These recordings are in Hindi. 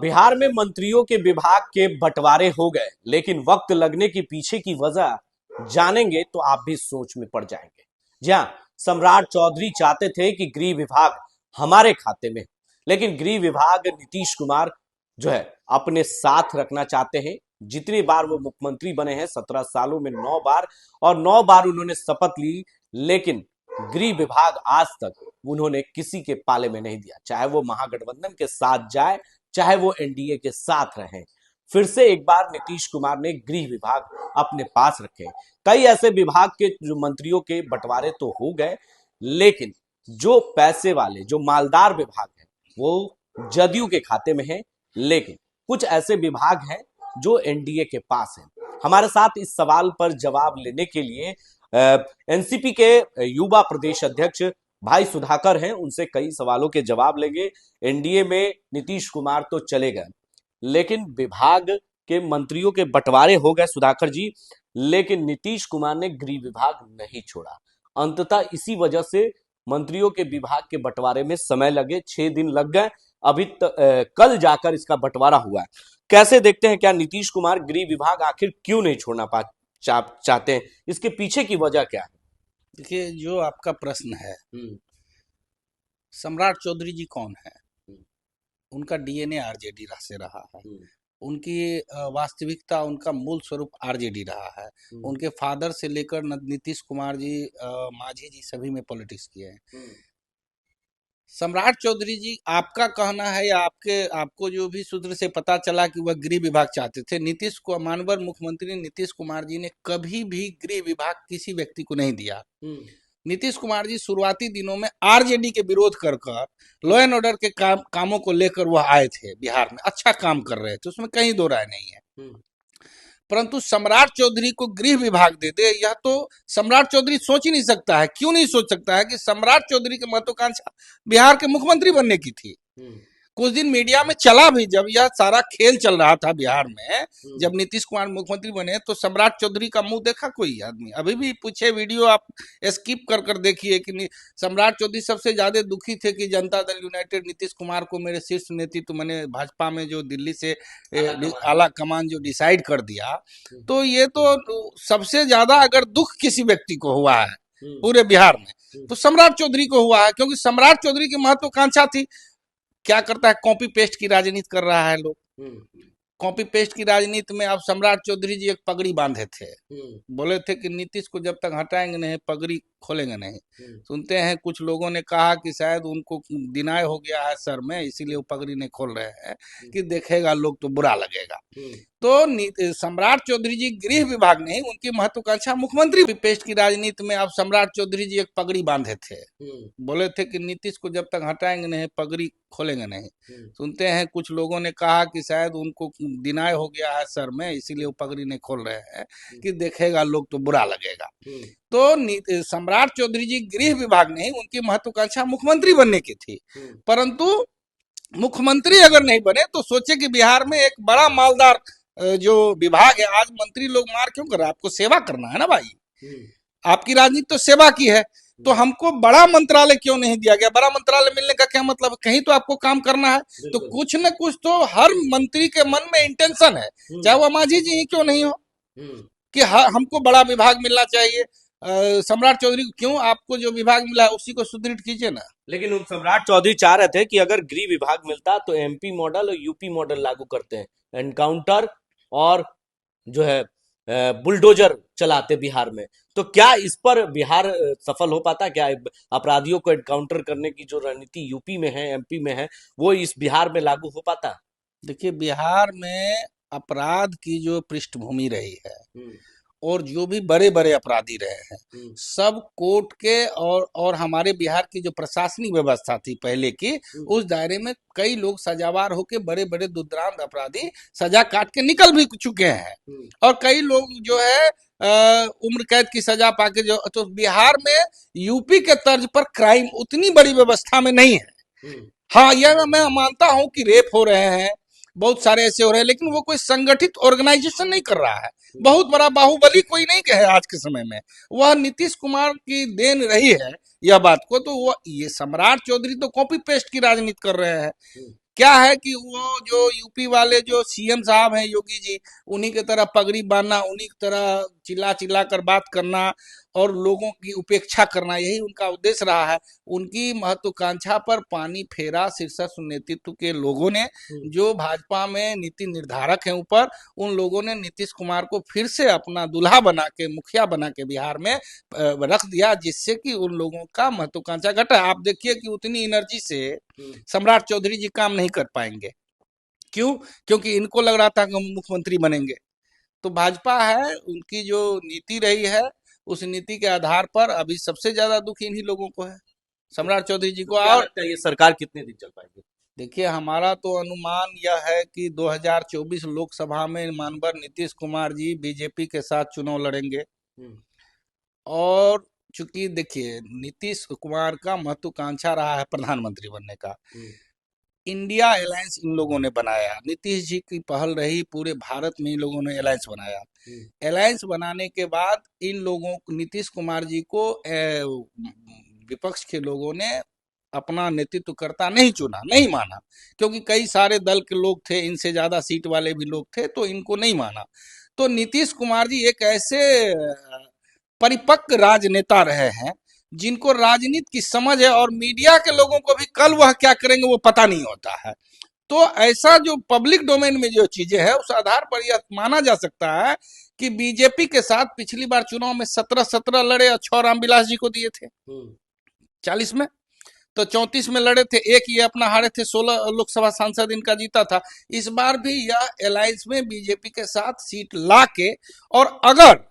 बिहार में मंत्रियों के विभाग के बंटवारे हो गए, लेकिन वक्त लगने के पीछे की वजह जानेंगे तो आप भी सोच में पड़ जाएंगे। जी हाँ, सम्राट चौधरी चाहते थे कि गृह विभाग हमारे खाते में, लेकिन गृह विभाग नीतीश कुमार जो है अपने साथ रखना चाहते हैं। जितनी बार वो मुख्यमंत्री बने हैं 17 सालों में 9 बार, और 9 बार उन्होंने शपथ ली, लेकिन गृह विभाग आज तक उन्होंने किसी के पाले में नहीं दिया। चाहे वो महागठबंधन के साथ जाए, चाहे वो एनडीए के साथ रहे, फिर से एक बार नीतीश कुमार ने गृह विभाग अपने पास रखे। कई ऐसे विभाग के जो मंत्रियों के बंटवारे तो हो गए, लेकिन जो पैसे वाले, जो मालदार विभाग है वो जदयू के खाते में है, लेकिन कुछ ऐसे विभाग हैं जो एनडीए के पास है। हमारे साथ इस सवाल पर जवाब लेने के लिए एनसीपी के युवा प्रदेश अध्यक्ष भाई सुधाकर हैं। उनसे कई सवालों के जवाब लेंगे। एनडीए में नीतीश कुमार तो चले गए, लेकिन विभाग के मंत्रियों के बंटवारे हो गए सुधाकर जी, लेकिन नीतीश कुमार ने गृह विभाग नहीं छोड़ा। अंततः इसी वजह से मंत्रियों के विभाग के बंटवारे में समय लगे, 6 दिन लग गए। अभी कल जाकर इसका बंटवारा हुआ है। कैसे देखते हैं, क्या नीतीश कुमार गृह विभाग आखिर क्यों नहीं छोड़ना चाहते हैं? इसके पीछे की वजह क्या है? देखिए, जो आपका प्रश्न है, सम्राट चौधरी जी कौन है? उनका डीएनए आरजेडी से रहा है। उनकी वास्तविकता, उनका मूल स्वरूप आरजेडी रहा है। उनके फादर से लेकर नीतीश कुमार जी, मांझी जी, सभी में पॉलिटिक्स किए हैं। सम्राट चौधरी जी, आपका कहना है या आपको जो भी सूत्र से पता चला कि वह गृह विभाग चाहते थे। नीतीश को मानवर मुख्यमंत्री नीतीश कुमार जी ने कभी भी गृह विभाग किसी व्यक्ति को नहीं दिया। नीतीश कुमार जी शुरुआती दिनों में आरजेडी के विरोध कर लॉ एंड ऑर्डर के कामों को लेकर वह आए थे बिहार में, अच्छा काम कर रहे थे, उसमें कहीं दो राय नहीं है। परंतु सम्राट चौधरी को गृह विभाग दे दे, यह तो सम्राट चौधरी सोच ही नहीं सकता है। क्यों नहीं सोच सकता है कि सम्राट चौधरी की महत्वाकांक्षा बिहार के मुख्यमंत्री बनने की थी। कुछ दिन मीडिया में चला भी, जब यह सारा खेल चल रहा था बिहार में, जब नीतीश कुमार मुख्यमंत्री बने तो सम्राट चौधरी का मुंह देखा कोई आदमी? अभी भी पूछे, वीडियो आप स्किप कर देखिए कि सम्राट चौधरी सबसे ज्यादा दुखी थे कि जनता दल यूनाइटेड नीतीश कुमार को मेरे शीर्ष नेतृत्व, मैंने भाजपा में जो दिल्ली से आला कमान जो डिसाइड कर दिया, तो ये तो सबसे ज्यादा अगर दुख किसी व्यक्ति को हुआ है पूरे बिहार में तो सम्राट चौधरी को हुआ है, क्योंकि सम्राट चौधरी की महत्वाकांक्षा थी। क्या करता है, कॉपी पेस्ट की राजनीति कर रहा है लोग। कॉपी पेस्ट की राजनीति में अब सम्राट चौधरी जी एक पगड़ी बांधे थे, बोले थे कि नीतीश को जब तक हटाएंगे नहीं पगड़ी खोलेंगे नहीं। सुनते हैं कुछ लोगों ने कहा कि शायद उनको डिनाई हो गया है सर में, इसीलिए वो पगड़ी नहीं खोल रहे हैं कि देखेगा लोग तो बुरा लगेगा। तो सम्राट चौधरी जी गृह विभाग नहीं, उनकी महत्वाकांक्षा मुख्यमंत्री पेस्ट की राजनीति में अब सम्राट चौधरी जी एक पगड़ी बांधे थे, बोले थे कि नीतीश को जब तक हटाएंगे नहीं पगड़ी खोलेंगे नहीं। सुनते हैं कुछ लोगों ने कहा कि शायद उनको डिनाई हो गया है सर में, इसीलिए वो पगड़ी नहीं खोल रहे हैं कि देखेगा लोग तो बुरा लगेगा। तो सम्राट चौधरी जी गृह विभाग नहीं, उनकी महत्वाकांक्षा मुख्यमंत्री बनने की थी। परंतु मुख्यमंत्री अगर नहीं बने तो सोचे कि बिहार में एक बड़ा मालदार जो विभाग है, आज मंत्री लोग मार क्यों कर रहे हैं? आपको सेवा करना है ना भाई, आपकी राजनीति तो सेवा की है। तो हमको बड़ा मंत्रालय क्यों नहीं दिया गया? बड़ा मंत्रालय मिलने का क्या मतलब? कहीं तो आपको काम करना है, तो कुछ न कुछ तो हर मंत्री के मन में इंटेंशन है, चाहे वो मांझी जी ही क्यों नहीं हो, कि हमको बड़ा विभाग मिलना चाहिए। सम्राट चौधरी को क्यों, आपको जो विभाग मिला है उसी को सुदृढ़ कीजिए ना। लेकिन सम्राट चौधरी चाह रहे थे कि अगर गृह विभाग मिलता तो एमपी मॉडल और यूपी मॉडल लागू करते हैं, एनकाउंटर और जो है बुलडोजर चलाते बिहार में। तो क्या इस पर बिहार सफल हो पाता? क्या अपराधियों को एनकाउंटर करने की जो रणनीति यूपी में है, एमपी में है, वो इस बिहार में लागू हो पाता? देखिए, बिहार में अपराध की जो पृष्ठभूमि रही है और जो भी बड़े बड़े अपराधी रहे हैं, सब कोर्ट के और हमारे बिहार की जो प्रशासनिक व्यवस्था थी पहले की, उस दायरे में कई लोग सजावार होके बड़े बड़े दुर्दांत अपराधी सजा काट के निकल भी चुके हैं, और कई लोग जो है उम्र कैद की सजा पाके जो, तो बिहार में यूपी के तर्ज पर क्राइम उतनी बड़ी व्यवस्था में नहीं है। हाँ, यह मैं मानता हूं कि रेप हो रहे हैं, बहुत सारे ऐसे हो रहे हैं, लेकिन वो कोई संगठित ऑर्गेनाइजेशन नहीं कर रहा है। बहुत बड़ा बाहुबली कोई नहीं कहे आज के समय में, वह नीतीश कुमार की देन रही है यह बात को। तो वो ये सम्राट चौधरी तो कॉपी पेस्ट की राजनीति कर रहे हैं क्या है कि वो जो यूपी वाले जो सीएम साहब हैं योगी जी, उन्हीं की तरह पगड़ी बांधना, उन्हीं की तरह चिल्ला चिल्ला कर बात करना और लोगों की उपेक्षा करना, यही उनका उद्देश्य रहा है। उनकी महत्वाकांक्षा पर पानी फेरा शीर्षस्थ नेतृत्व के लोगों ने, जो भाजपा में नीति निर्धारक हैं ऊपर, उन लोगों ने नीतीश कुमार को फिर से अपना दूल्हा बना के, मुखिया बना के बिहार में रख दिया, जिससे कि उन लोगों का महत्वाकांक्षा घटा। आप देखिए कि उतनी एनर्जी से सम्राट चौधरी जी काम नहीं कर पाएंगे। क्यों? क्योंकि इनको लग रहा था कि हम मुख्यमंत्री बनेंगे। तो भाजपा है, उनकी जो नीति रही है, उस नीति के आधार पर अभी सबसे ज्यादा दुख इन्हीं लोगों को है, सम्राट चौधरी जी को। क्या और लगता है ये सरकार कितने दिन चल पाएगी? देखिए, हमारा तो अनुमान यह है कि 2024 लोकसभा में मानवर नीतीश कुमार जी बीजेपी के साथ चुनाव लड़ेंगे। और चूंकि देखिए, नीतीश कुमार का महत्वाकांक्षा रहा है प्रधानमंत्री बनने का। इंडिया अलायंस इन लोगों ने बनाया, नीतीश जी की पहल रही, पूरे भारत में इन लोगों ने अलायंस बनाया। अलायंस बनाने के बाद इन लोगों को, नीतीश कुमार जी को विपक्ष के लोगों ने अपना नेतृत्व करता नहीं चुना, नहीं माना, क्योंकि कई सारे दल के लोग थे, इनसे ज्यादा सीट वाले भी लोग थे, तो इनको नहीं माना। तो नीतीश कुमार जी एक ऐसे परिपक्व राजनेता रहे हैं जिनको राजनीति की समझ है, और मीडिया के लोगों को भी कल वह क्या करेंगे वो पता नहीं होता है। तो ऐसा जो पब्लिक डोमेन में जो चीजें है, उस आधार पर यह माना जा सकता है कि बीजेपी के साथ पिछली बार चुनाव में 17 लड़े और 6 रामविलास जी को दिए थे 40 में, तो 34 में लड़े थे, एक ये अपना हारे थे, 16 लोकसभा सांसद इनका जीता था। इस बार भी यह अलायंस में बीजेपी के साथ सीट ला के, और अगर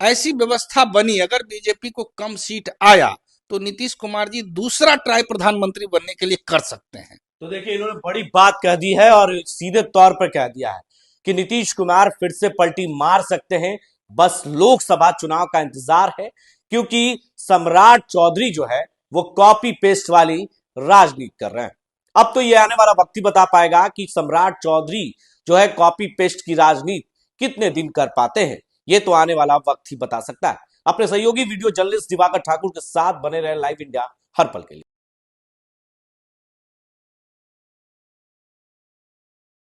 ऐसी व्यवस्था बनी, अगर बीजेपी को कम सीट आया, तो नीतीश कुमार जी दूसरा ट्राई प्रधानमंत्री बनने के लिए कर सकते हैं। तो देखिए, इन्होंने बड़ी बात कह दी है और सीधे तौर पर कह दिया है कि नीतीश कुमार फिर से पलटी मार सकते हैं, बस लोकसभा चुनाव का इंतजार है, क्योंकि सम्राट चौधरी जो है वो कॉपी पेस्ट वाली राजनीति कर रहे हैं। अब तो ये आने वाला वक्त ही बता पाएगा कि सम्राट चौधरी जो है कॉपी पेस्ट की राजनीति कितने दिन कर पाते हैं। ये तो आने वाला वक्त ही बता सकता है। अपने सहयोगी वीडियो जर्नलिस्ट दिवाकर ठाकुर के साथ बने रहे लाइव इंडिया हर पल के लिए।